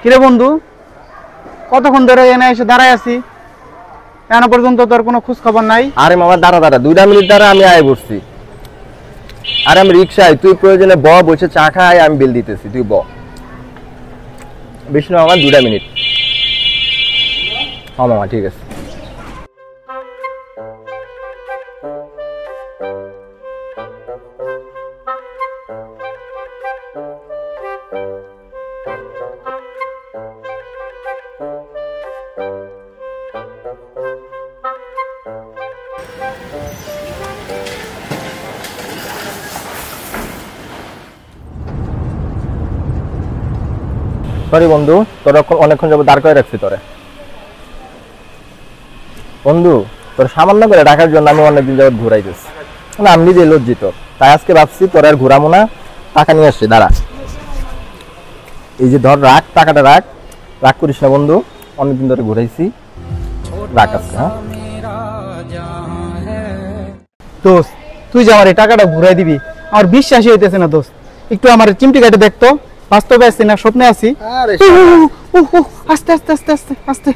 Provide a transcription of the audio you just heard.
কিরে বন্ধু, কতক্ষণ ধরে এনে এসে দাঁড়ায় আছি, এখনো পর্যন্ত তোর কোনো খোঁজ খবর নাই। আরে মামা দাঁড়া 2 মিনিট দ্বারা আমি আয় বসছি। আরে আমি রিক্সায়, তুই প্রয়োজনে বসে চা খাই, আমি বিল দিতেছি, তুই বেশি না মামা, 2 মিনিট। হ্যাঁ মামা ঠিক আছে। সরি বন্ধু, তোর অনেকক্ষণ যাবো দাঁড় করে রাখছি তোরে। বন্ধু তোর সামান্য করে ডাকার জন্য আমি অনেকদিন যাবত ঘুরাইতেছি, না আমি নিজে লজ্জিত, তাই আজকে ভাবছি তোর আর ঘুরাবো না, টাকা নিয়ে আসছি, দাঁড়া। এই যে ধর, রাখ টাকাটা, রাগ করিস না বন্ধু, অনেকদিন ধরে ঘুরাইছি, রাখ আজকে। হ্যাঁ দোস্ত, তুই যে আমার এই টাকাটা ঘুরাই দিবি আমার বিশ্বাসই হইতেছে না দোস্ত। একটু আমার চিমটি কাটে দেখতো, বাস্তবে আছি না স্বপ্নে আছি। আস্তে আস্তে আস্তে আস্তে আস্তে